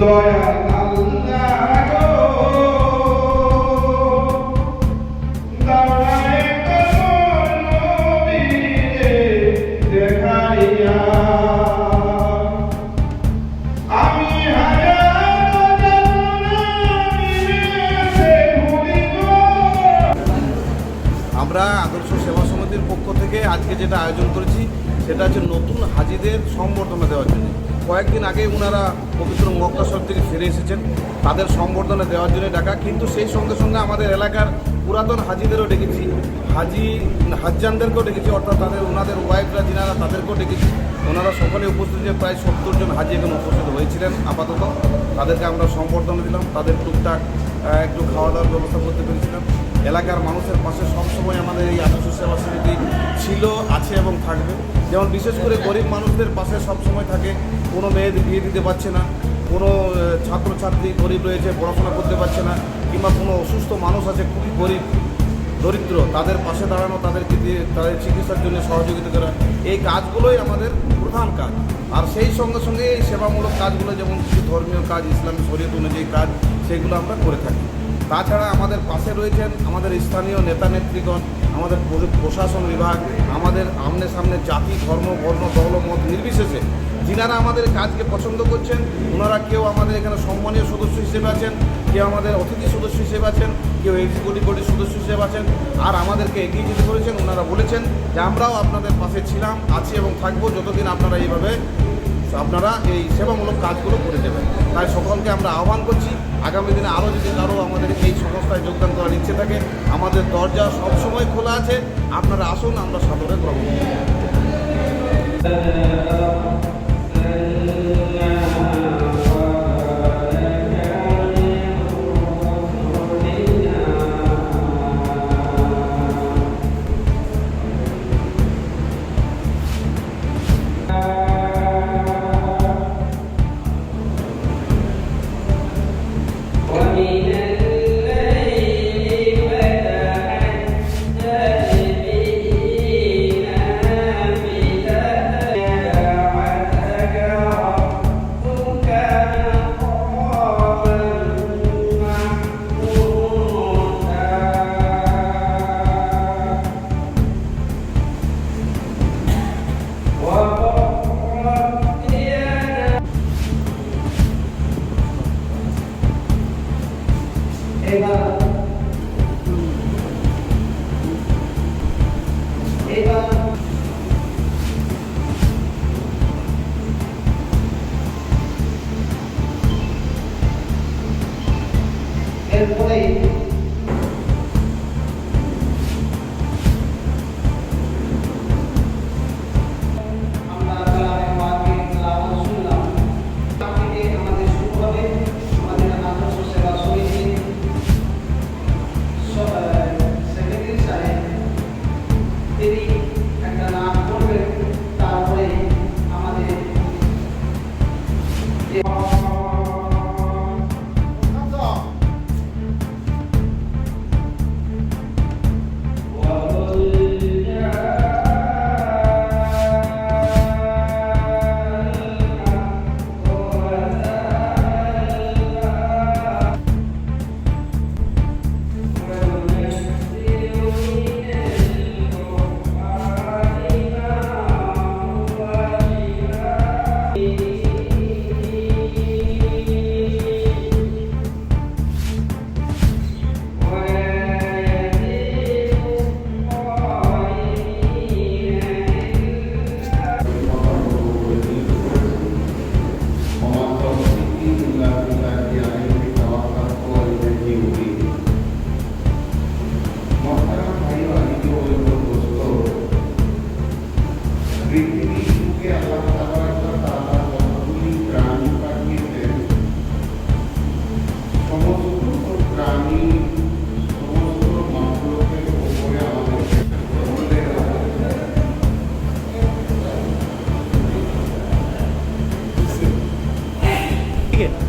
দয়াল আল্লাহ গো দাওরায়ে কবর নবীরে দেখাইয়া আমি হায়াত জান্নাতে ভুলিব। আমরা আদর্শ সেবা সমিতির পক্ষ থেকে আজকে যেটা আয়োজন করেছি সেটা হচ্ছে নতুন হাজিদের সম্বর্ধনা দেওয়ার জন্য। কয়েকদিন আগে ওনারা পবিত্র মক্কা শরীফ থেকে ফিরে এসেছেন, তাদের সম্বর্ধনা দেওয়ার জন্য ডাকা। কিন্তু সেই সঙ্গে সঙ্গে আমাদের এলাকার পুরাতন হাজিদেরও ডেকেছি, হাজ্জানদেরকেও ডেকেছি, অর্থাৎ ওনাদের ওয়াইফরা যিনারা তাদেরকেও ডেকেছি। ওনারা সকলে উপস্থিত, প্রায় 70 জন হাজি এখানে উপস্থিত হয়েছিলেন আপাতত। তাদেরকে আমরা সম্বর্ধনা দিলাম, তাদের টুকটাক একটু খাওয়া দাওয়ার ব্যবস্থা করতে পেরেছিলাম। এলাকার মানুষের পাশে সবসময় আমাদের এই আদর্শ সেবা সমিতি ছিল, আছে এবং থাকবে। যেমন বিশেষ করে গরিব মানুষদের পাশে সবসময় থাকে। কোনো মেয়েদের বিয়ে দিতে পারছে না, কোনো ছাত্রছাত্রী গরিব রয়েছে, পড়াশোনা করতে পারছে না, কিংবা কোনো অসুস্থ মানুষ আছে খুবই গরিব দরিদ্র, তাদের পাশে দাঁড়ানো, তাদেরকে দিয়ে তাদের চিকিৎসার জন্য সহযোগিতা করা, এই কাজগুলোই আমাদের প্রধান কাজ। আর সেই সঙ্গে সঙ্গে এই সেবামূলক কাজগুলো, যেমন কিছু ধর্মীয় কাজ, ইসলামী শরীয়ত অনুযায়ী কাজ, সেগুলো আমরা করে থাকি। তাছাড়া আমাদের পাশে রয়েছেন আমাদের স্থানীয় নেতা নেত্রীগণ, আমাদের প্রশাসন বিভাগ, আমাদের আমনে সামনে জাতি, ধর্ম, বর্ণ, দল, মত নির্বিশেষে যিনারা আমাদের কাজকে পছন্দ করছেন। ওনারা কেউ আমাদের এখানে সম্মানীয় সদস্য হিসেবে আছেন, কেউ আমাদের অতিথি সদস্য হিসেবে আছেন, কেউ এক্সিকিউটিভ বডির সদস্য হিসেবে আছেন, আর আমাদেরকে এগিয়ে যেতে করেছেন। ওনারা বলেছেন যে আমরাও আপনাদের পাশে ছিলাম, আছি এবং থাকবো যতদিন আপনারা এইভাবে এই সেবামূলক কাজগুলো করে দেবেন। তাই সকলকে আমরা আহ্বান করছি, আগামী দিনে আরও যদি কারো আমাদের এই সংস্থায় যোগদান করার ইচ্ছে থাকে, আমাদের দরজা সবসময় খোলা আছে। আপনারা আসুন, আমরা সাদরে গ্রহণ করি। এরপরে ठीक है।